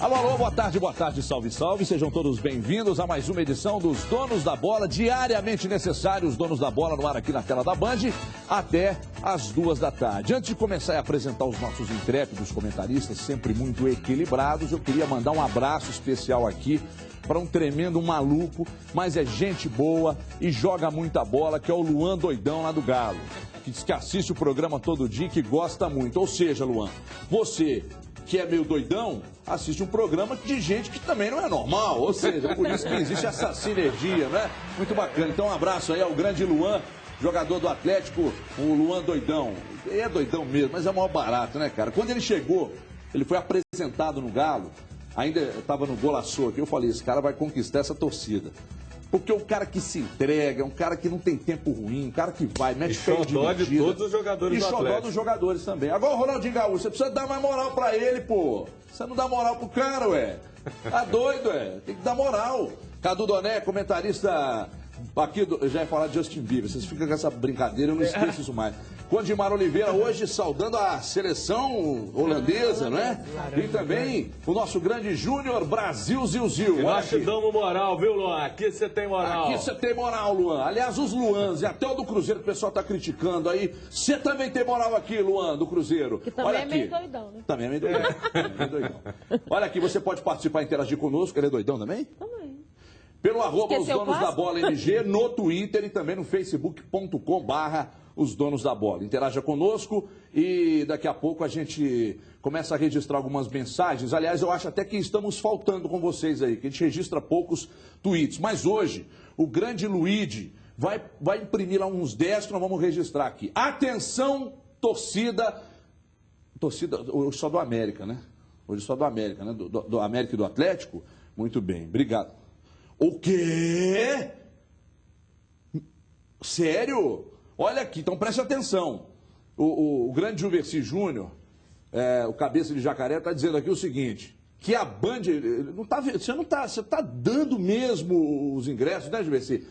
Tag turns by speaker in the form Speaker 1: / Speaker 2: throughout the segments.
Speaker 1: Alô, alô, boa tarde, salve, salve. Sejam todos bem-vindos a mais uma edição dos Donos da Bola, diariamente necessário, os Donos da Bola no ar aqui na tela da Band, até às 2 da tarde. Antes de começar a apresentar os nossos intrépidos comentaristas, sempre muito equilibrados, eu queria mandar um abraço especial aqui para um tremendo maluco, mas é gente boa e joga muita bola, que é o Luan Doidão lá do Galo, que diz que assiste o programa todo dia e que gosta muito. Ou seja, Luan, você que é meio doidão, assiste um programa de gente que também não é normal. Ou seja, por isso que existe essa sinergia, né? Muito bacana. Então, um abraço aí ao grande Luan, jogador do Atlético, o Luan Doidão. Ele é doidão mesmo, mas é o maior barato, né, cara? Quando ele chegou, ele foi apresentado no Galo, ainda estava no golaço aqui, eu falei, esse cara vai conquistar essa torcida. Porque é um cara que se entrega, é um cara que não tem tempo ruim, um cara que vai, mexe pé de medida.
Speaker 2: De todos os jogadores do Atlético.
Speaker 1: E xodó dos jogadores também. Agora o Ronaldinho Gaúcho, você precisa dar mais moral pra ele, pô. Você não dá moral pro cara, ué. Tá doido, ué. Tem que dar moral. Cadu Doné, comentarista aqui, já ia falar de Justin Bieber. Vocês ficam com essa brincadeira, eu não esqueço isso mais. Condimar Oliveira hoje saudando a seleção holandesa, não é? E também o nosso grande Júnior Brasil Zil.
Speaker 2: Nós te damos moral, viu, Luan? Aqui você tem moral.
Speaker 1: Aqui você tem moral, Luan. Aliás, os Luans e até o do Cruzeiro, que o pessoal tá criticando aí. Você também tem moral aqui, Luan, do Cruzeiro.
Speaker 3: Que também é meio doidão, né?
Speaker 1: Também é meio doidão. É doidão. Olha aqui, você pode participar e interagir conosco. Ele é doidão também?
Speaker 3: Também.
Speaker 1: Pelo arroba os donos da bola MG, no Twitter e também no facebook.com/os donos da bola. Interaja conosco e daqui a pouco a gente começa a registrar algumas mensagens. Aliás, eu acho até que estamos faltando com vocês aí, que a gente registra poucos tweets. Mas hoje, o grande Luigi vai imprimir lá uns 10 que nós vamos registrar aqui. Atenção, torcida hoje só do América, né? Hoje só do América, né? Do América e do Atlético. Muito bem, obrigado. O quê? Sério? Olha aqui, então preste atenção. O grande Juverci Júnior, o cabeça de jacaré, está dizendo aqui o seguinte, que a Band, você está dando mesmo os ingressos, né, Juverci?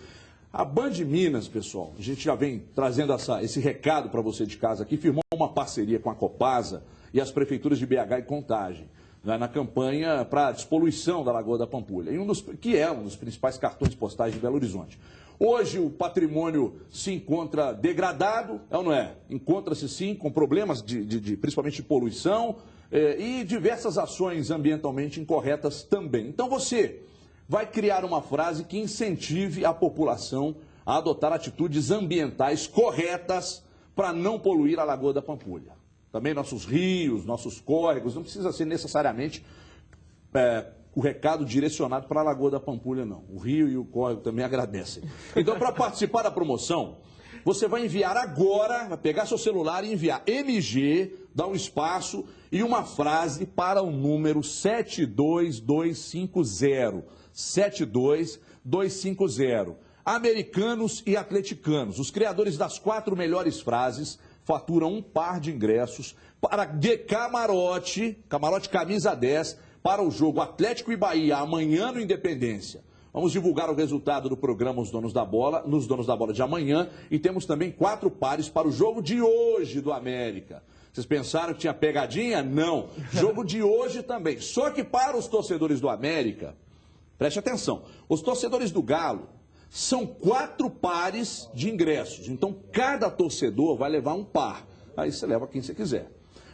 Speaker 1: A Band Minas, pessoal, a gente já vem trazendo esse recado para você de casa aqui, firmou uma parceria com a Copasa e as prefeituras de BH e Contagem, na campanha para a despoluição da Lagoa da Pampulha, que é um dos principais cartões postais de Belo Horizonte. Hoje o patrimônio se encontra degradado, é ou não é? Encontra-se sim com problemas principalmente de poluição e diversas ações ambientalmente incorretas também. Então você vai criar uma frase que incentive a população a adotar atitudes ambientais corretas para não poluir a Lagoa da Pampulha. Também nossos rios, nossos córregos, não precisa ser necessariamente o recado direcionado para a Lagoa da Pampulha, não. O rio e o córrego também agradecem. Então, para participar da promoção, você vai enviar agora, vai pegar seu celular e enviar MG, dar um espaço e uma frase para o número 72250. 72250. Americanos e atleticanos, os criadores das 4 melhores frases, faturam um par de ingressos para de camarote camisa 10, para o jogo Atlético e Bahia, amanhã no Independência. Vamos divulgar o resultado do programa Os Donos da Bola, nos Donos da Bola de amanhã, e temos também 4 pares para o jogo de hoje do América. Vocês pensaram que tinha pegadinha? Não. Jogo de hoje também. Só que para os torcedores do América, preste atenção, os torcedores do Galo, são 4 pares de ingressos, então cada torcedor vai levar um par, aí você leva quem você quiser.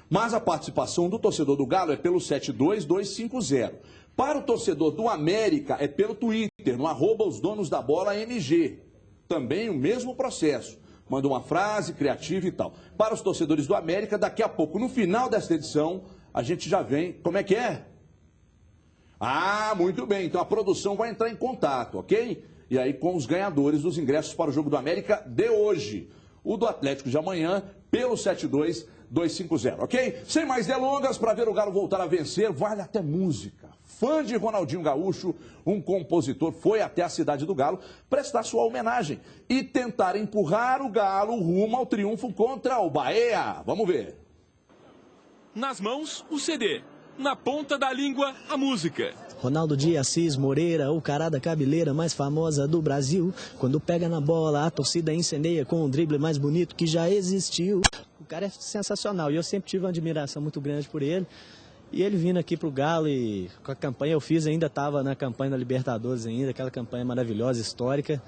Speaker 1: Mas a participação do torcedor do Galo é pelo 72250. Para o torcedor do América é pelo Twitter, no arroba os donos da bola MG. Também o mesmo processo, manda uma frase criativa e tal. Para os torcedores do América, daqui a pouco, no final desta edição, a gente já vem, como é que é? Ah, muito bem, então a produção vai entrar em contato, ok? E aí com os ganhadores dos ingressos para o jogo do América de hoje. O do Atlético de amanhã, pelo 72250, ok? Sem mais delongas, para ver o Galo voltar a vencer, vale até música. Fã de Ronaldinho Gaúcho, um compositor foi até a cidade do Galo prestar sua homenagem e tentar empurrar o Galo rumo ao triunfo contra o Bahia. Vamos ver.
Speaker 4: Nas mãos, o CD. Na ponta da língua, a música.
Speaker 5: Ronaldo de Assis Moreira, o cara da cabeleira mais famosa do Brasil. Quando pega na bola, a torcida incendeia com o drible mais bonito que já existiu. O cara é sensacional e eu sempre tive uma admiração muito grande por ele. E ele vindo aqui pro Galo e com a campanha eu fiz, ainda estava na campanha da Libertadores ainda, aquela campanha maravilhosa, histórica.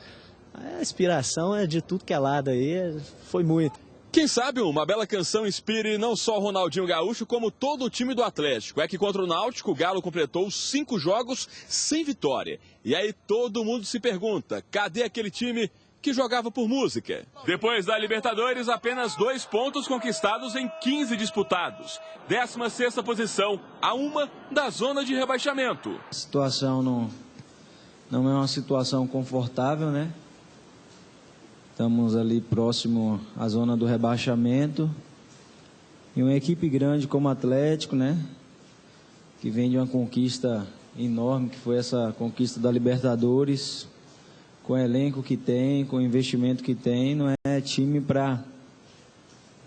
Speaker 5: A inspiração é de tudo que é lado aí, foi muito.
Speaker 4: Quem sabe uma bela canção inspire não só o Ronaldinho Gaúcho, como todo o time do Atlético. É que contra o Náutico, o Galo completou 5 jogos sem vitória. E aí todo mundo se pergunta, cadê aquele time que jogava por música? Depois da Libertadores, apenas 2 pontos conquistados em 15 disputados. 16ª posição, a 1 da zona de rebaixamento.
Speaker 3: A situação não é uma situação confortável, né? Estamos ali próximo à zona do rebaixamento. E uma equipe grande como o Atlético, né? Que vem de uma conquista enorme, que foi essa conquista da Libertadores. Com o elenco que tem, com o investimento que tem, não é time para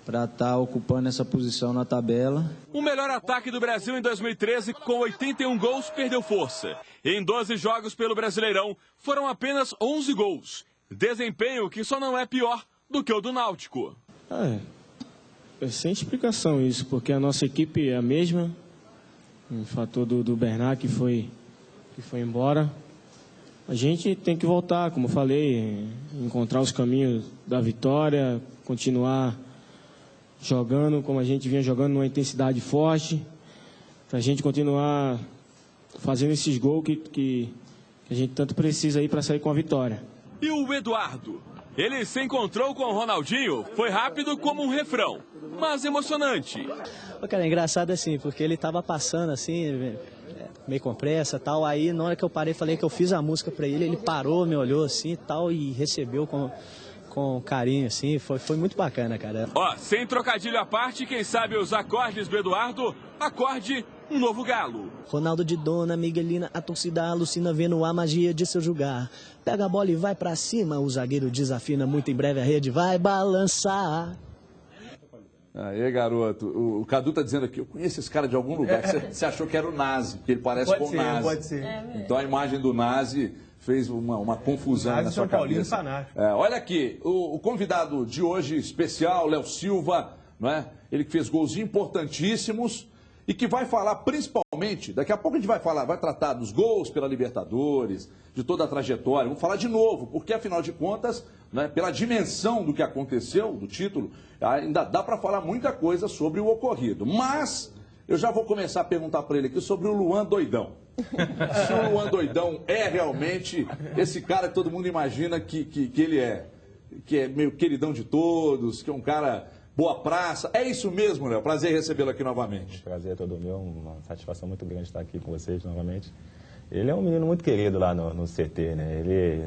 Speaker 3: estar ocupando essa posição na tabela.
Speaker 4: O melhor ataque do Brasil em 2013, com 81 gols, perdeu força. Em 12 jogos pelo Brasileirão, foram apenas 11 gols. Desempenho que só não é pior do que o do Náutico.
Speaker 6: É sem explicação isso, porque a nossa equipe é a mesma. O fator do Bernard que foi embora. A gente tem que voltar, como eu falei, encontrar os caminhos da vitória, continuar jogando como a gente vinha jogando, numa intensidade forte, para a gente continuar fazendo esses gols que a gente tanto precisa aí para sair com a vitória.
Speaker 4: E o Eduardo? Ele se encontrou com o Ronaldinho, foi rápido como um refrão, mas emocionante.
Speaker 5: Cara, é engraçado assim, porque ele tava passando assim, meio com pressa e tal, aí na hora que eu parei, falei que eu fiz a música pra ele, ele parou, me olhou assim e tal, e recebeu com carinho assim, foi muito bacana, cara.
Speaker 4: Ó, sem trocadilho à parte, quem sabe os acordes do Eduardo, acorde um novo Galo.
Speaker 5: Ronaldo de Dona, Miguelina, a torcida alucina vendo a magia de seu jogar. Pega a bola e vai pra cima, o zagueiro desafina, muito em breve a rede vai balançar.
Speaker 1: Aí, garoto, o Cadu tá dizendo aqui, eu conheço esse cara de algum lugar, você achou que era o Nazi, que ele parece com o Nazi.
Speaker 7: Pode ser.
Speaker 1: Então a imagem do Nazi fez uma confusão na sua cabeça. Olha aqui, o convidado de hoje especial, Léo Silva, não é? Ele que fez gols importantíssimos e que vai falar principalmente, daqui a pouco a gente vai tratar dos gols pela Libertadores, de toda a trajetória, vamos falar de novo, porque afinal de contas, né, pela dimensão do que aconteceu, do título, ainda dá para falar muita coisa sobre o ocorrido. Mas eu já vou começar a perguntar para ele aqui sobre o Luan Doidão. Se o Luan Doidão é realmente esse cara que todo mundo imagina que ele é, que é meio queridão de todos, que é um cara boa praça. É isso mesmo, Léo? Prazer em recebê-lo aqui novamente.
Speaker 8: Prazer é todo meu, uma satisfação muito grande estar aqui com vocês novamente. Ele é um menino muito querido lá no CT, né?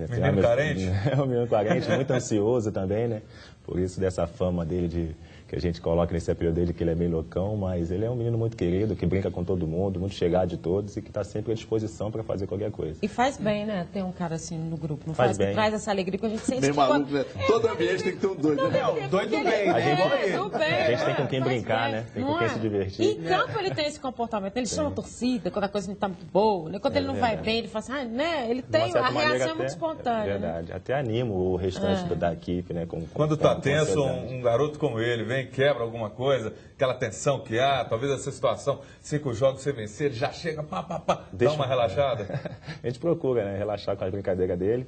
Speaker 7: Menino carente?
Speaker 8: É um menino carente, muito ansioso também, né? Por isso dessa fama dele que a gente coloca nesse apelido dele, que ele é meio loucão, mas ele é um menino muito querido, que brinca com todo mundo, muito chegado de todos e que está sempre à disposição para fazer qualquer coisa.
Speaker 9: E faz bem, né? Ter um cara assim no grupo, não
Speaker 8: faz bem.
Speaker 9: Que traz essa alegria, porque a gente sente
Speaker 1: bem maluco, né? Todo ambiente tem que ter um doido.
Speaker 7: Doido bem,
Speaker 8: a
Speaker 7: né?
Speaker 8: gente tem com quem brincar, né? Tem com quem se divertir.
Speaker 9: Em campo ele tem esse comportamento, ele chama a torcida quando a coisa não está muito boa, né? Quando ele não vai bem, ele fala assim, né? Ele tem a reação muito espontânea.
Speaker 8: Verdade,
Speaker 9: né?
Speaker 8: Até anima o restante da equipe, né?
Speaker 7: Quando tá tenso, um garoto como ele vem, quebra alguma coisa, aquela tensão que há, talvez essa situação, 5 jogos sem vencer, ele já chega, dá uma relaxada.
Speaker 8: A gente procura, né, relaxar com a brincadeira dele,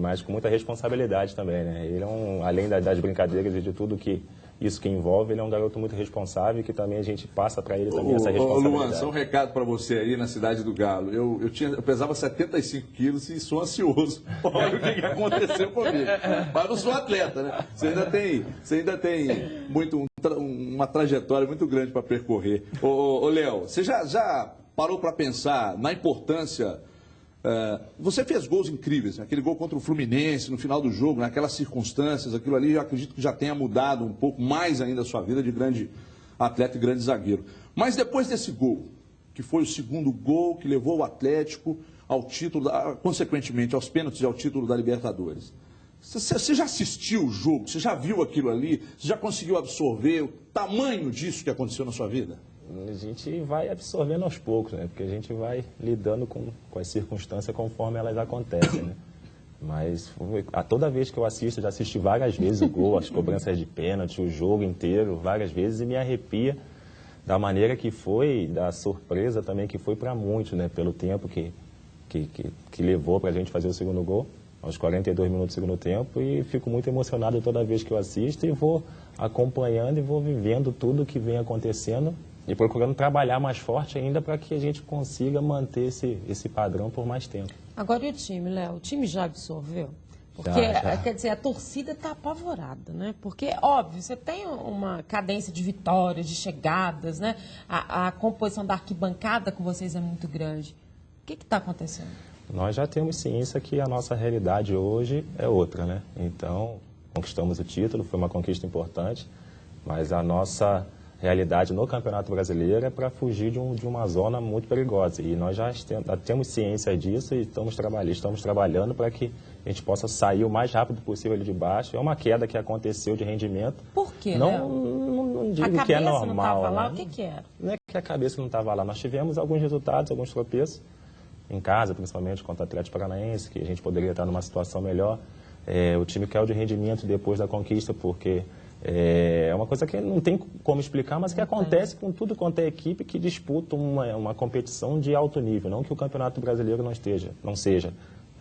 Speaker 8: mas com muita responsabilidade também, né? Ele é além das brincadeiras e de tudo que isso que envolve, ele é um garoto muito responsável e que também a gente passa para ele também essa responsabilidade.
Speaker 1: Luan, só um recado para você aí na cidade do Galo. Eu pesava 75 quilos e sou ansioso. Olha o que aconteceu comigo. Mas não sou atleta, né? Você ainda tem uma trajetória muito grande para percorrer. Ô Léo, você já parou para pensar na importância... você fez gols incríveis, né? Aquele gol contra o Fluminense no final do jogo, naquelas circunstâncias, aquilo ali eu acredito que já tenha mudado um pouco mais ainda a sua vida de grande atleta e grande zagueiro. Mas depois desse gol, que foi o segundo gol que levou o Atlético ao título, consequentemente aos pênaltis e ao título da Libertadores, você já assistiu o jogo? Você já viu aquilo ali? Você já conseguiu absorver o tamanho disso que aconteceu na sua vida?
Speaker 8: A gente vai absorvendo aos poucos, né? Porque a gente vai lidando com as circunstâncias conforme elas acontecem, né? Mas toda vez que eu assisto, já assisti várias vezes o gol, as cobranças de pênalti, o jogo inteiro, várias vezes, e me arrepia da maneira que foi, da surpresa também que foi para muitos, né? Pelo tempo que levou para a gente fazer o segundo gol, aos 42 minutos do segundo tempo, e fico muito emocionado toda vez que eu assisto e vou acompanhando e vou vivendo tudo que vem acontecendo e procurando trabalhar mais forte ainda para que a gente consiga manter esse padrão por mais tempo.
Speaker 9: Agora, e o time, Léo? O time já absorveu? Porque, quer dizer, a torcida está apavorada, né? Porque, óbvio, você tem uma cadência de vitórias, de chegadas, né? A composição da arquibancada com vocês é muito grande. O que está acontecendo?
Speaker 8: Nós já temos ciência que a nossa realidade hoje é outra, né? Então, conquistamos o título, foi uma conquista importante, mas a nossa realidade no Campeonato Brasileiro é para fugir de uma zona muito perigosa. E nós já temos ciência disso e estamos trabalhando para que a gente possa sair o mais rápido possível ali de baixo. É uma queda que aconteceu de rendimento.
Speaker 9: Por quê,
Speaker 8: não digo que é normal.
Speaker 9: Não estava lá,
Speaker 8: né?
Speaker 9: o que era?
Speaker 8: Não é que a cabeça não estava lá. Nós tivemos alguns resultados, alguns tropeços, em casa, principalmente contra o Atlético Paranaense, que a gente poderia estar numa situação melhor. O time caiu de rendimento depois da conquista, porque é uma coisa que não tem como explicar, mas que acontece com tudo quanto é equipe que disputa uma competição de alto nível. Não que o Campeonato Brasileiro não seja,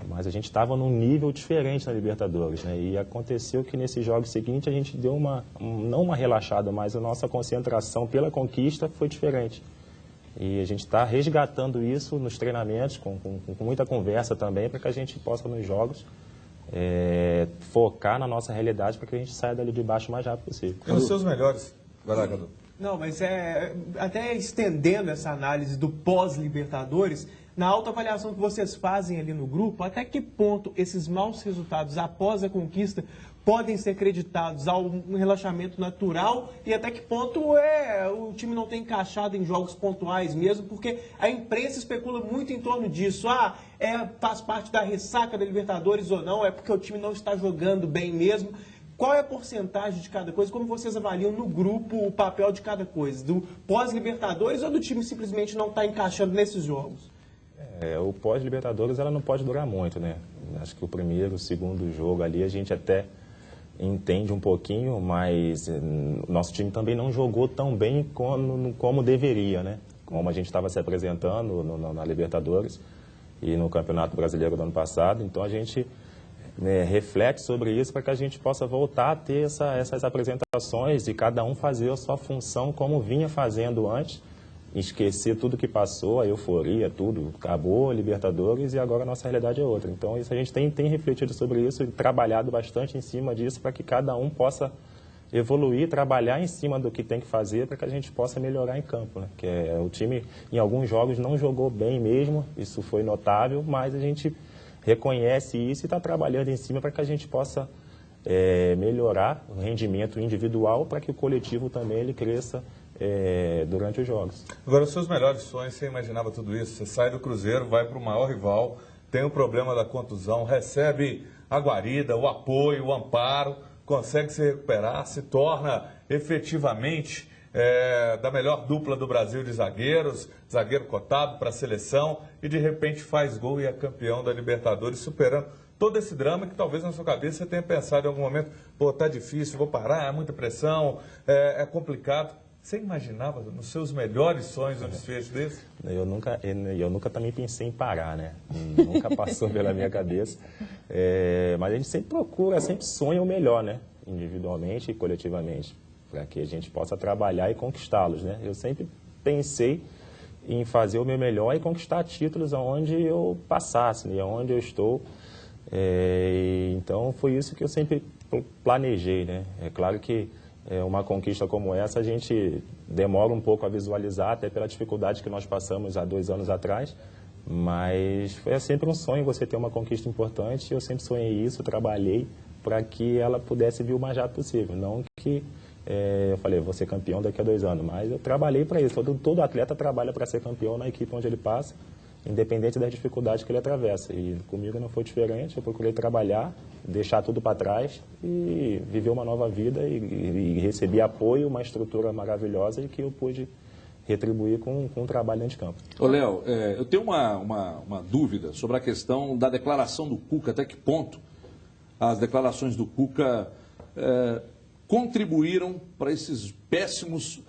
Speaker 8: mas a gente estava num nível diferente na Libertadores, né? E aconteceu que nesses jogos seguintes a gente deu não uma relaxada, mas a nossa concentração pela conquista foi diferente. E a gente está resgatando isso nos treinamentos, com muita conversa também, para que a gente possa nos jogos focar na nossa realidade para que a gente saia dali de baixo o mais rápido possível.
Speaker 7: E os seus melhores? Vai lá, Cadu.
Speaker 10: Não, mas até estendendo essa análise do pós-Libertadores, na autoavaliação que vocês fazem ali no grupo, até que ponto esses maus resultados após a conquista podem ser creditados a um relaxamento natural e até que ponto o time não tem encaixado em jogos pontuais mesmo, porque a imprensa especula muito em torno disso. Faz parte da ressaca da Libertadores ou não, é porque o time não está jogando bem mesmo. Qual é a porcentagem de cada coisa? Como vocês avaliam no grupo o papel de cada coisa? Do pós-Libertadores ou do time simplesmente não está encaixando nesses jogos?
Speaker 8: O pós-Libertadores ela não pode durar muito, né? Acho que o primeiro, o segundo jogo ali a gente até entende um pouquinho, mas o nosso time também não jogou tão bem como deveria, né? Como a gente estava se apresentando na Libertadores e no Campeonato Brasileiro do ano passado. Então a gente reflete sobre isso para que a gente possa voltar a ter essas apresentações e cada um fazer a sua função como vinha fazendo antes, esquecer tudo que passou, a euforia, tudo, acabou a Libertadores e agora a nossa realidade é outra. Então isso a gente tem refletido sobre isso e trabalhado bastante em cima disso para que cada um possa evoluir, trabalhar em cima do que tem que fazer para que a gente possa melhorar em campo, né? Que o time em alguns jogos não jogou bem mesmo, isso foi notável, mas a gente reconhece isso e está trabalhando em cima para que a gente possa melhorar o rendimento individual para que o coletivo também ele cresça durante os jogos.
Speaker 7: Agora, os seus melhores sonhos, você imaginava tudo isso? Você sai do Cruzeiro, vai para o maior rival, tem o problema da contusão, recebe a guarida, o apoio, o amparo, consegue se recuperar, se torna efetivamente da melhor dupla do Brasil de zagueiros, zagueiro cotado para a seleção e de repente faz gol e é campeão da Libertadores, superando todo esse drama que talvez na sua cabeça você tenha pensado em algum momento, tá difícil, vou parar, é muita pressão, é complicado. Você imaginava nos seus melhores sonhos um desfecho desse?
Speaker 8: Eu nunca também pensei em parar, né? Nunca passou pela minha cabeça. Mas a gente sempre procura, sempre sonha o melhor, né? Individualmente e coletivamente, para que a gente possa trabalhar e conquistá-los, né? Eu sempre pensei em fazer o meu melhor e conquistar títulos aonde eu passasse, né? Onde eu estou. Então foi isso que eu sempre planejei, né? É claro que uma conquista como essa a gente demora um pouco a visualizar, até pela dificuldade que nós passamos há 2 anos atrás, mas foi sempre um sonho você ter uma conquista importante. Eu sempre sonhei isso, trabalhei para que ela pudesse vir o mais rápido possível, não que eu falei, vou ser campeão daqui a 2 anos, mas eu trabalhei para isso. Todo atleta trabalha para ser campeão na equipe onde ele passa, independente das dificuldades que ele atravessa. E comigo não foi diferente, eu procurei trabalhar, deixar tudo para trás e viver uma nova vida e receber apoio, uma estrutura maravilhosa e que eu pude retribuir com um trabalho dentro de campo.
Speaker 1: Ô, Léo, eu tenho uma dúvida sobre a questão da declaração do Cuca, até que ponto as declarações do Cuca contribuíram para esses péssimos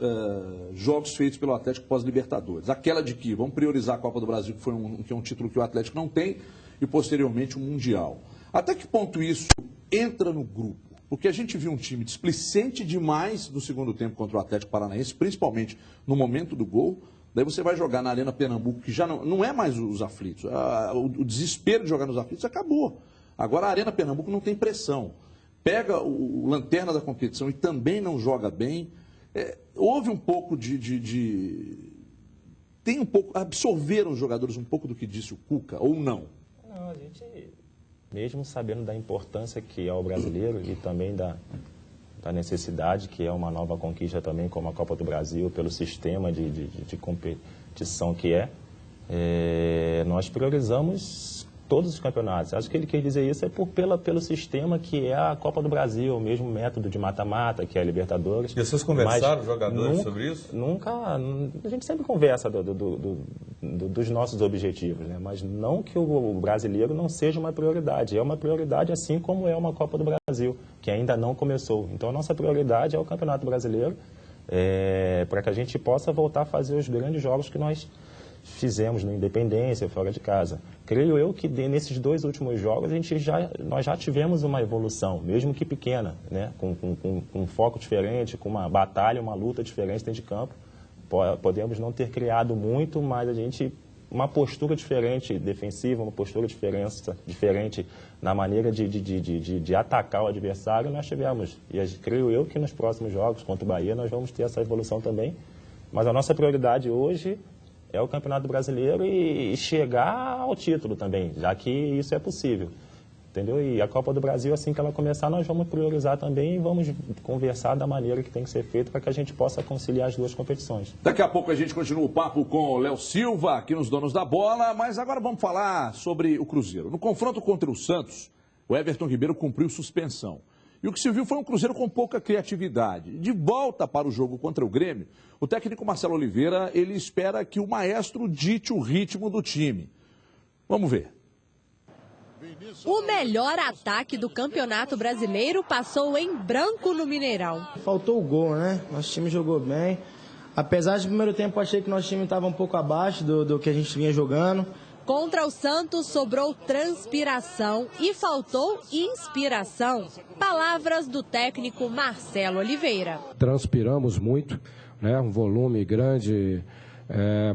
Speaker 1: jogos feitos pelo Atlético pós-Libertadores. Aquela de que vamos priorizar a Copa do Brasil, que é um título que o Atlético não tem, e posteriormente o Mundial. Até que ponto isso entra no grupo? Porque a gente viu um time displicente demais no segundo tempo contra o Atlético Paranaense, principalmente no momento do gol. Daí você vai jogar na Arena Pernambuco, que já não é mais os aflitos. O desespero de jogar nos aflitos acabou. Agora a Arena Pernambuco não tem pressão. Pega o lanterna da competição e também não joga bem. Houve um pouco tem um pouco... Absorveram os jogadores um pouco do que disse o Cuca, ou não?
Speaker 8: Não, a gente, mesmo sabendo da importância que é o brasileiro e também da necessidade que é uma nova conquista também, como a Copa do Brasil, pelo sistema de competição que nós priorizamos todos os campeonatos. Acho que ele quer dizer isso pelo sistema que é a Copa do Brasil, o mesmo método de mata-mata, que é a Libertadores.
Speaker 7: E vocês conversaram, jogadores, sobre isso?
Speaker 8: Nunca. A gente sempre conversa dos nossos objetivos, né? Mas não que o brasileiro não seja uma prioridade. É uma prioridade assim como é uma Copa do Brasil, que ainda não começou. Então a nossa prioridade é o Campeonato Brasileiro, para que a gente possa voltar a fazer os grandes jogos que nós fizemos no Independência, fora de casa. Creio eu que nesses 2 últimos jogos nós já tivemos uma evolução, mesmo que pequena, né? Com um foco diferente, com uma batalha, uma luta diferente dentro de campo. Podemos não ter criado muito, mas uma postura diferente defensiva, uma postura diferente na maneira de atacar o adversário, nós tivemos. E creio eu que nos próximos jogos contra o Bahia nós vamos ter essa evolução também. Mas a nossa prioridade hoje é o Campeonato Brasileiro e chegar ao título também, já que isso é possível. Entendeu? E a Copa do Brasil, assim que ela começar, nós vamos priorizar também e vamos conversar da maneira que tem que ser feito para que a gente possa conciliar as duas competições.
Speaker 1: Daqui a pouco a gente continua o papo com o Léo Silva, aqui nos Donos da Bola, mas agora vamos falar sobre o Cruzeiro. No confronto contra o Santos, o Everton Ribeiro cumpriu suspensão. E o que se viu foi um Cruzeiro com pouca criatividade. De volta para o jogo contra o Grêmio, o técnico Marcelo Oliveira, ele espera que o maestro dite o ritmo do time. Vamos ver.
Speaker 11: O melhor ataque do Campeonato Brasileiro passou em branco no Mineirão.
Speaker 12: Faltou o gol, né? Nosso time jogou bem. Apesar de no primeiro tempo eu achei que nosso time estava um pouco abaixo do que a gente vinha jogando.
Speaker 11: Contra o Santos sobrou transpiração e faltou inspiração. Palavras do técnico Marcelo Oliveira.
Speaker 13: Transpiramos muito, né? Um volume grande,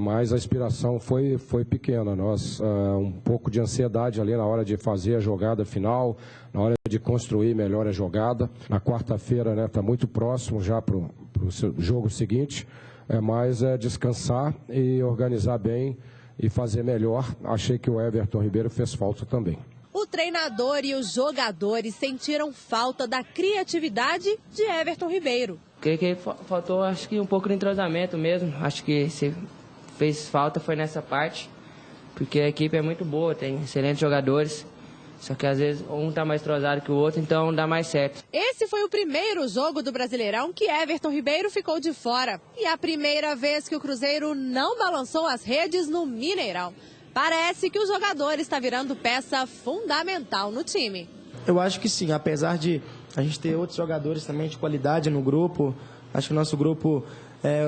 Speaker 13: mas a inspiração foi pequena. Nós, um pouco de ansiedade ali na hora de fazer a jogada final, na hora de construir melhor a jogada. Na quarta-feira, né? Está muito próximo já para o jogo seguinte, mas descansar e organizar bem e fazer melhor. Achei que o Everton Ribeiro fez falta também.
Speaker 11: O treinador e os jogadores sentiram falta da criatividade de Everton Ribeiro.
Speaker 14: Creio que faltou, acho que um pouco de entrosamento mesmo. Acho que se fez falta foi nessa parte, porque a equipe é muito boa, tem excelentes jogadores. Só que às vezes um tá mais entrosado que o outro, então dá mais certo.
Speaker 11: Esse foi o primeiro jogo do Brasileirão que Everton Ribeiro ficou de fora. E a primeira vez que o Cruzeiro não balançou as redes no Mineirão. Parece que o jogador está virando peça fundamental no time.
Speaker 12: Eu acho que sim, apesar de a gente ter outros jogadores também de qualidade no grupo. Acho que o nosso grupo,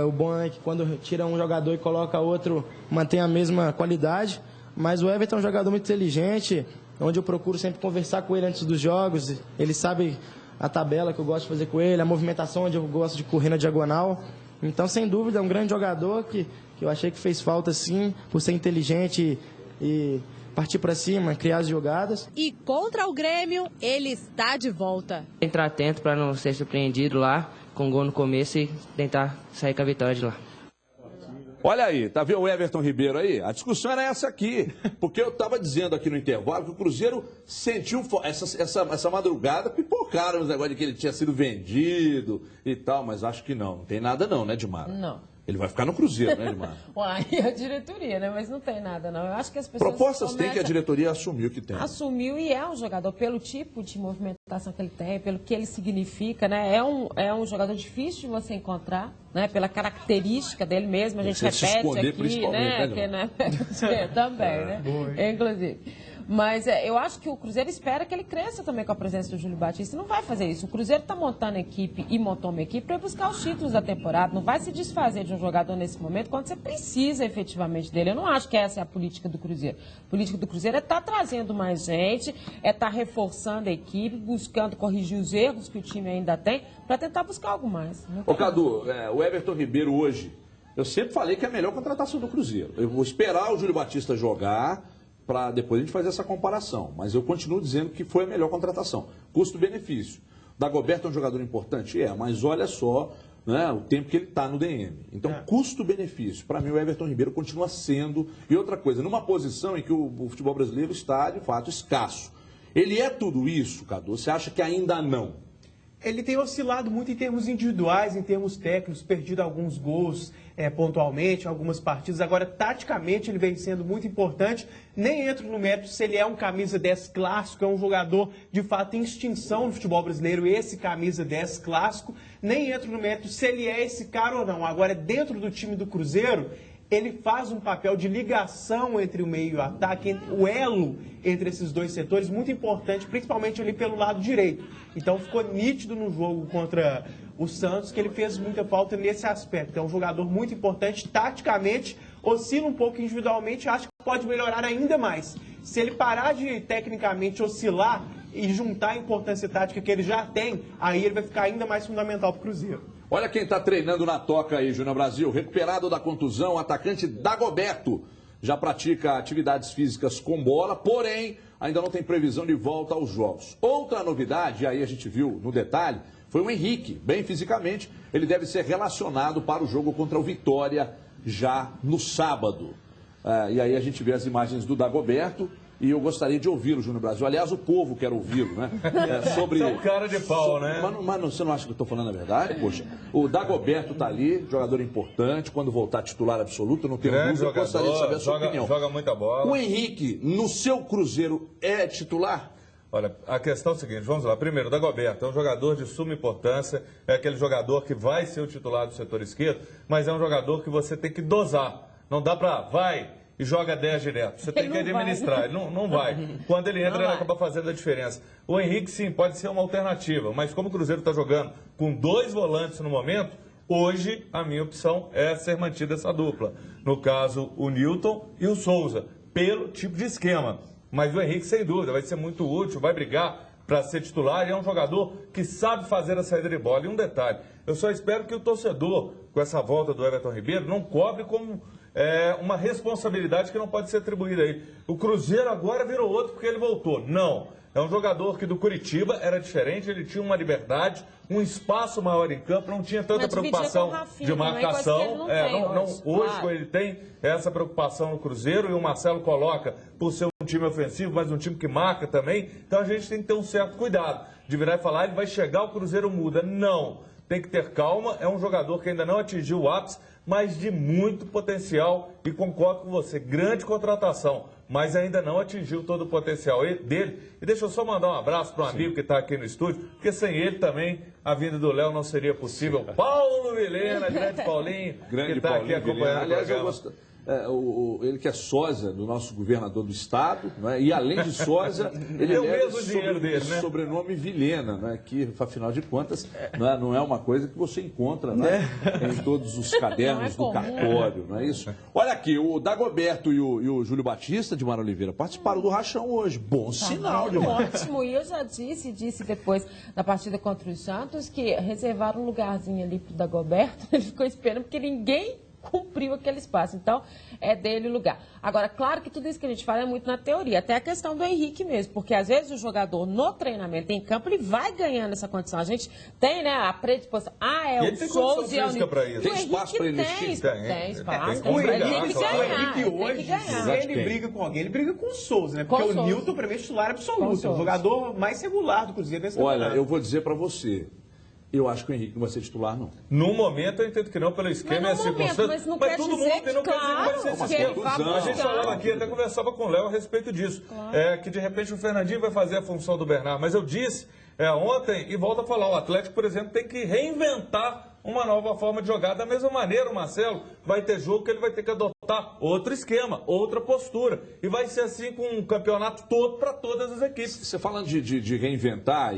Speaker 12: o bom é que quando tira um jogador e coloca outro, mantém a mesma qualidade. Mas o Everton é um jogador muito inteligente, onde eu procuro sempre conversar com ele antes dos jogos. Ele sabe a tabela que eu gosto de fazer com ele, a movimentação onde eu gosto de correr na diagonal. Então, sem dúvida, é um grande jogador que eu achei que fez falta, sim, por ser inteligente e partir para cima, criar as jogadas.
Speaker 11: E contra o Grêmio, ele está de volta.
Speaker 14: Entrar atento para não ser surpreendido lá, com gol no começo e tentar sair com a vitória de lá.
Speaker 1: Olha aí, tá vendo o Everton Ribeiro aí? A discussão era essa aqui, porque eu estava dizendo aqui no intervalo que o Cruzeiro sentiu essa madrugada, pipocaram os negócios de que ele tinha sido vendido e tal, mas acho que não tem nada não, né, Dimara?
Speaker 9: Não.
Speaker 1: Ele vai ficar no Cruzeiro, né, Dimara?
Speaker 9: Uai, a diretoria, né? Mas não tem nada, não. Eu acho que as pessoas...
Speaker 1: Propostas tem que a diretoria assumiu que tem.
Speaker 9: Assumiu e é um jogador, pelo tipo de movimentação que ele tem, pelo que ele significa, né? É um jogador difícil de você encontrar, né? Pela característica dele mesmo, a gente repete aqui, né? Que, né? Também, né? Inclusive. Mas eu acho que o Cruzeiro espera que ele cresça também com a presença do Júlio Batista. Não vai fazer isso. O Cruzeiro está montando a equipe e montou uma equipe para buscar os títulos da temporada. Não vai se desfazer de um jogador nesse momento quando você precisa efetivamente dele. Eu não acho que essa é a política do Cruzeiro. A política do Cruzeiro é estar trazendo mais gente, é estar reforçando a equipe, buscando corrigir os erros que o time ainda tem, para tentar buscar algo mais.
Speaker 1: Ô Cadu, o Everton Ribeiro hoje, eu sempre falei que é a melhor contratação do Cruzeiro. Eu vou esperar o Júlio Batista jogar para depois a gente fazer essa comparação. Mas eu continuo dizendo que foi a melhor contratação. Custo-benefício. Dagoberto é um jogador importante? Mas olha só, né, o tempo que ele está no DM. Então, custo-benefício. Para mim, o Everton Ribeiro continua sendo. E outra coisa, numa posição em que o futebol brasileiro está, de fato, escasso. Ele é tudo isso, Cadu? Você acha que ainda não?
Speaker 10: Ele tem oscilado muito em termos individuais, em termos técnicos, perdido alguns gols pontualmente, algumas partidas. Agora, taticamente, ele vem sendo muito importante. Nem entro no mérito se ele é um camisa 10 clássico, é um jogador, de fato, em extinção no futebol brasileiro, esse camisa 10 clássico. Nem entro no mérito se ele é esse cara ou não. Agora, dentro do time do Cruzeiro, ele faz um papel de ligação entre o meio e o ataque, o elo entre esses dois setores, muito importante, principalmente ali pelo lado direito. Então ficou nítido no jogo contra o Santos que ele fez muita falta nesse aspecto. É um jogador muito importante, taticamente, oscila um pouco individualmente, acho que pode melhorar ainda mais. Se ele parar de, tecnicamente, oscilar e juntar a importância tática que ele já tem, aí ele vai ficar ainda mais fundamental para o Cruzeiro.
Speaker 1: Olha quem está treinando na toca aí, Júnior Brasil. Recuperado da contusão, o atacante Dagoberto. Já pratica atividades físicas com bola, porém, ainda não tem previsão de volta aos jogos. Outra novidade, aí a gente viu no detalhe, foi o Henrique. Bem fisicamente, ele deve ser relacionado para o jogo contra o Vitória já no sábado. E aí a gente vê as imagens do Dagoberto. E eu gostaria de ouvi-lo, Júnior Brasil. Aliás, o povo quer ouvi-lo, né?
Speaker 7: Sobre... São cara de pau, né?
Speaker 1: Mas você não acha que eu estou falando a verdade? Poxa, o Dagoberto está ali, jogador importante, quando voltar titular absoluto, não tenho dúvida, eu gostaria de saber a sua opinião.
Speaker 7: Joga muita bola.
Speaker 1: O Henrique, no seu Cruzeiro, é titular?
Speaker 7: Olha, a questão é o seguinte, vamos lá. Primeiro, o Dagoberto é um jogador de suma importância, é aquele jogador que vai ser o titular do setor esquerdo, mas é um jogador que você tem que dosar. Não dá para, e joga 10 direto. Você tem que administrar. Ele não vai. Quando ele entra, ele acaba fazendo a diferença. O Henrique, sim, pode ser uma alternativa, mas como o Cruzeiro está jogando com 2 volantes no momento, hoje a minha opção é ser mantida essa dupla. No caso, o Newton e o Souza, pelo tipo de esquema. Mas o Henrique, sem dúvida, vai ser muito útil, vai brigar para ser titular e é um jogador que sabe fazer a saída de bola. E um detalhe, eu só espero que o torcedor, com essa volta do Everton Ribeiro, não cobre como uma responsabilidade que não pode ser atribuída a ele. O Cruzeiro agora virou outro porque ele voltou. Não. É um jogador que do Curitiba era diferente, ele tinha uma liberdade, um espaço maior em campo, não tinha tanta preocupação de marcação. Hoje ele tem essa preocupação no Cruzeiro e o Marcelo coloca por ser um time ofensivo, mas um time que marca também. Então a gente tem que ter um certo cuidado de virar e falar, ele vai chegar, o Cruzeiro muda. Não. Tem que ter calma, é um jogador que ainda não atingiu o ápice, mas de muito potencial e concordo com você, grande contratação, mas ainda não atingiu todo o potencial dele. E deixa eu só mandar um abraço para um amigo que está aqui no estúdio, porque sem ele também a vinda do Léo não seria possível. Paulo Vilhena, grande Paulinho, que está aqui acompanhando o programa.
Speaker 1: Ele que é sósia do nosso governador do estado, né? E além de sósia, ele leva o sobrenome Vilhena, né? Que, afinal de contas, não é uma coisa que você encontra, né? Em todos os cadernos do cartório, não é isso? Olha aqui, o Dagoberto e o Júlio Batista de Mara Oliveira participaram do Rachão hoje. Bom sinal, demais.
Speaker 9: Ótimo, e eu já disse depois da partida contra os Santos que reservaram um lugarzinho ali pro Dagoberto, ele ficou esperando porque ninguém cumpriu aquele espaço, então é dele o lugar. Agora, claro que tudo isso que a gente fala é muito na teoria, até a questão do Henrique mesmo, porque às vezes o jogador no treinamento em campo, ele vai ganhando essa condição. A gente tem, né, a predisposição,
Speaker 7: é o Souza e o
Speaker 1: Tem espaço para ele?
Speaker 9: Tem espaço.
Speaker 10: O Henrique hoje, se ele briga com alguém, ele briga com o Souza, né? Porque o Newton, para mim, é titular absoluto, é o jogador mais regular do Cruzeiro nesse campeonato.
Speaker 1: Olha, eu vou dizer para você, eu acho que o Henrique não vai ser titular, não.
Speaker 7: No momento, eu entendo que não, pelo esquema e a circunstância.
Speaker 9: Mas não quer
Speaker 7: todo
Speaker 9: dizer
Speaker 7: mundo
Speaker 9: que,
Speaker 7: não quer dizer que vai ser titular. A gente falava aqui, até conversava com o Léo a respeito disso. Claro. Que de repente o Fernandinho vai fazer a função do Bernardo. Mas eu disse ontem, e volto a falar, o Atlético, por exemplo, tem que reinventar uma nova forma de jogar. Da mesma maneira, o Marcelo vai ter jogo que ele vai ter que adotar adotar outro esquema, outra postura. E vai ser assim com um campeonato todo para todas as equipes.
Speaker 1: Você falando de reinventar,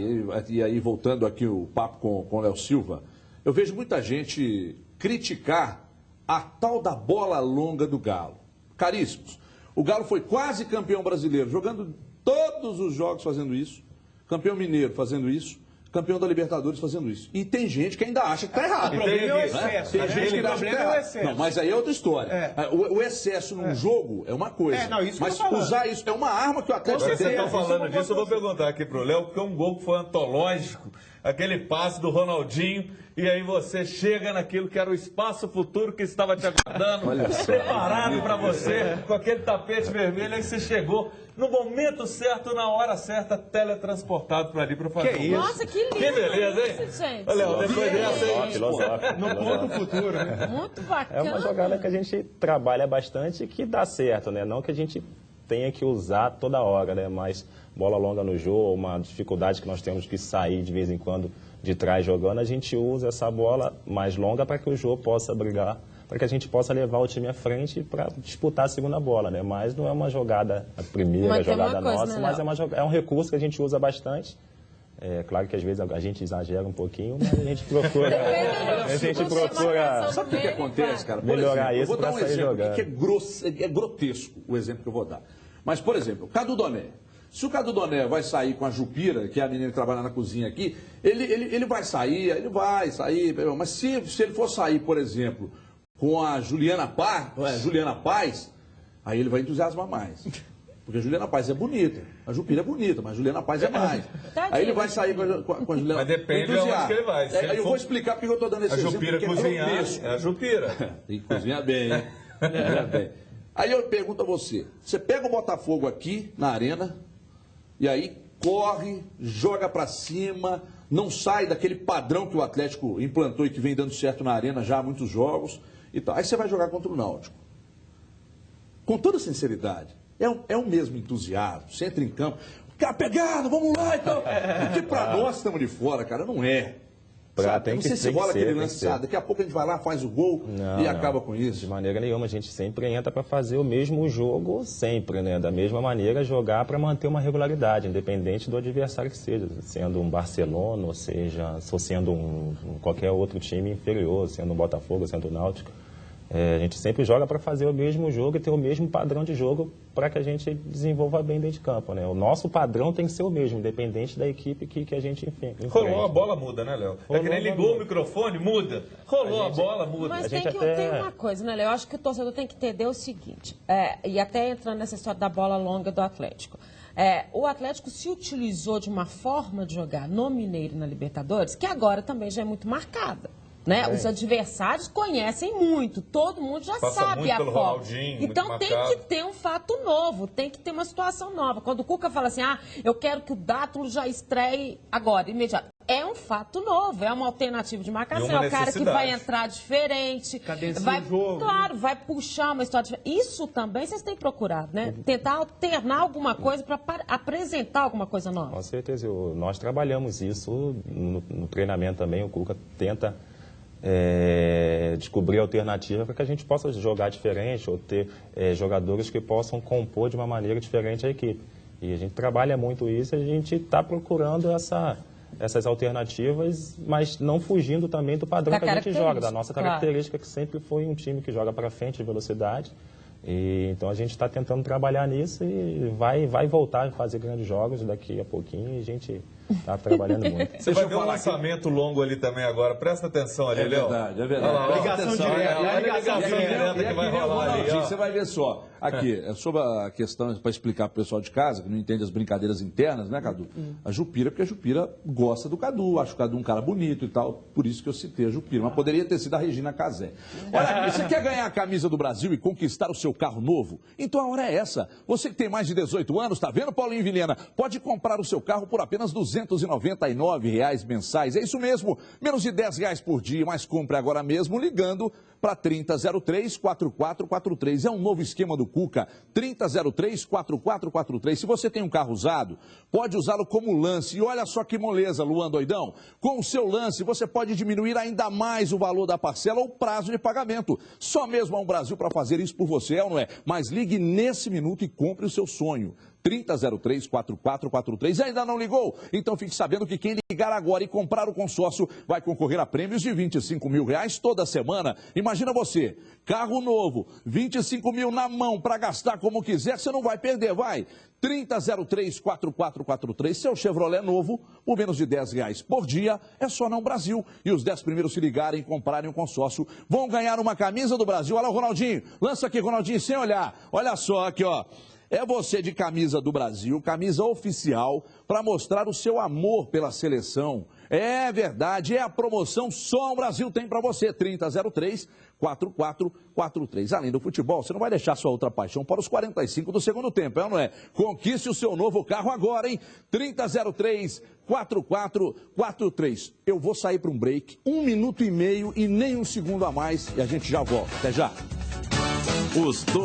Speaker 1: e aí voltando aqui o papo com o Léo Silva, eu vejo muita gente criticar a tal da bola longa do Galo. Caríssimos, o Galo foi quase campeão brasileiro, jogando todos os jogos fazendo isso, campeão mineiro fazendo isso, campeão da Libertadores fazendo isso. E tem gente que ainda acha que está errado.
Speaker 10: O problema é o excesso.
Speaker 1: Tem gente que ainda acha que está errado. Não, mas aí é outra história. O excesso num jogo é uma coisa.
Speaker 10: Não, isso
Speaker 1: mas
Speaker 10: que eu tô
Speaker 1: usar isso é uma arma que o Atlético tem.
Speaker 7: Vocês estão falando disso, eu vou perguntar aqui pro Léo, porque um gol que foi antológico, aquele passe do Ronaldinho, e aí você chega naquilo que era o espaço futuro que estava te aguardando, preparado para você, com aquele tapete vermelho, aí você chegou no momento certo, na hora certa, teletransportado para ali para fazer
Speaker 10: que isso?
Speaker 9: Nossa, que lindo!
Speaker 7: Que beleza, hein?
Speaker 9: Isso, gente.
Speaker 7: Ô, Léo, depois dessa aí,
Speaker 10: No ponto futuro, né?
Speaker 9: Muito bacana.
Speaker 8: É uma jogada que a gente trabalha bastante e que dá certo, né? Não que a gente tenha que usar toda hora, né? Mas bola longa no jogo, uma dificuldade que nós temos que sair de vez em quando de trás jogando, a gente usa essa bola mais longa para que o jogo possa brigar, para que a gente possa levar o time à frente para disputar a segunda bola, né? Mas não é uma jogada, a primeira jogada nossa, mas é um recurso que a gente usa bastante. É claro que às vezes a gente exagera um pouquinho, mas a gente procura.
Speaker 1: Sabe o que acontece, cara?
Speaker 8: Melhorar isso
Speaker 1: para
Speaker 8: sair jogando.
Speaker 1: Que é grotesco o exemplo que eu vou dar. Mas, por exemplo, o Cadu Doné. Se o Cadu Doné vai sair com a Jupira, que é a menina que trabalha na cozinha aqui, ele vai sair, mas se ele for sair, por exemplo, com a Juliana Paz, aí ele vai entusiasmar mais. Porque a Juliana Paz é bonita, a Jupira é bonita, mas a Juliana Paz é mais. Aí ele vai sair com a Juliana Paz.
Speaker 7: Mas depende de onde que ele vai.
Speaker 1: Aí eu vou explicar porque eu estou dando esse exemplo.
Speaker 7: A Jupira cozinhar, é a Jupira.
Speaker 1: Tem que cozinhar bem, hein? Cozinhar bem. Aí eu pergunto a você, você pega o Botafogo aqui na arena, e aí corre, joga pra cima, não sai daquele padrão que o Atlético implantou e que vem dando certo na arena já há muitos jogos e tal. Aí você vai jogar contra o Náutico. Com toda sinceridade, é o mesmo entusiasmo. Você entra em campo, cara, pegado, vamos lá e tal. Porque pra nós estamos de fora, cara, não é. Não sei se rola aquele lance, daqui a pouco a gente vai lá, faz o gol e acaba com isso.
Speaker 8: De maneira nenhuma, a gente sempre entra para fazer o mesmo jogo sempre, né? Da mesma maneira, jogar para manter uma regularidade, independente do adversário que seja, sendo um Barcelona, ou seja, sendo qualquer outro time inferior, sendo um Botafogo, sendo um Náutico. A gente sempre joga para fazer o mesmo jogo e ter o mesmo padrão de jogo para que a gente desenvolva bem dentro de campo, né? O nosso padrão tem que ser o mesmo, independente da equipe que a gente enfrenta.
Speaker 7: Rolou a bola, muda, né, Léo? É que nem ligou o microfone, muda. Rolou a bola, muda.
Speaker 9: Mas tem uma coisa, né, Léo? Eu acho que o torcedor tem que entender o seguinte, e até entrando nessa história da bola longa do Atlético. O Atlético se utilizou de uma forma de jogar no Mineiro e na Libertadores, que agora também já é muito marcada. Né? Os adversários conhecem muito, todo mundo já sabe a forma. Então tem que ter um fato novo, tem que ter uma situação nova. Quando o Cuca fala assim, eu quero que o Dátulo já estreie agora, imediato. É um fato novo, é uma alternativa de marcação, é o cara que vai entrar diferente, vai, claro, vai puxar uma história diferente. Isso também vocês têm procurado, né? Tentar alternar alguma coisa para apresentar alguma coisa nova.
Speaker 8: Com certeza, nós trabalhamos isso no treinamento também, o Cuca tenta descobrir alternativa para que a gente possa jogar diferente ou ter jogadores que possam compor de uma maneira diferente a equipe. E a gente trabalha muito isso, a gente está procurando essas alternativas, mas não fugindo também do padrão que a gente joga, da nossa característica, que sempre foi um time que joga para frente de velocidade. E, então a gente está tentando trabalhar nisso e vai voltar a fazer grandes jogos daqui a pouquinho e a gente está trabalhando muito.
Speaker 7: Você vai ver um lançamento longo ali também agora, presta atenção ali, Léo.
Speaker 1: É verdade.
Speaker 7: Ligação direta que vai rolar ali.
Speaker 1: Você vai ver só, aqui, sobre a questão, para explicar para o pessoal de casa, que não entende as brincadeiras internas, né, Cadu? A Jupira, porque a Jupira gosta do Cadu, acho o Cadu um cara bonito e tal, por isso que eu citei a Jupira, mas poderia ter sido a Regina Casé. Olha, você quer ganhar a camisa do Brasil e conquistar o seu carro novo? Então a hora é essa. Você que tem mais de 18 anos, tá vendo, Paulinho Vilhena? Pode comprar o seu carro por apenas R$ 299 mensais. É isso mesmo, menos de R$ 10 por dia, mas compre agora mesmo ligando para 3003-4443. É um novo esquema do Cuca, 3003-4443. Se você tem um carro usado, pode usá-lo como lance. E olha só que moleza, Luan Doidão. Com o seu lance, você pode diminuir ainda mais o valor da parcela ou prazo de pagamento. Só mesmo a Brasil para fazer isso por você, é ou não é? Mas ligue nesse minuto e compre o seu sonho. 3003-4443. Ainda não ligou? Então fique sabendo que quem ligar agora e comprar o consórcio vai concorrer a prêmios de 25 mil reais toda semana. Imagina você, carro novo, 25 mil na mão para gastar como quiser, você não vai perder, vai. 3003-4443, seu Chevrolet novo, por menos de 10 reais por dia, é só não Brasil. E os 10 primeiros se ligarem e comprarem o consórcio vão ganhar uma camisa do Brasil. Olha o Ronaldinho, lança aqui, Ronaldinho, sem olhar. Olha só aqui, ó. É você de camisa do Brasil, camisa oficial, para mostrar o seu amor pela seleção. É verdade, é a promoção só o Brasil tem para você, 3003-4443. Além do futebol, você não vai deixar sua outra paixão para os 45 do segundo tempo, é ou não é? Conquiste o seu novo carro agora, hein? 3003-4443. Eu vou sair para um break, 1 minuto e meio e nem um segundo a mais, e a gente já volta. Até já.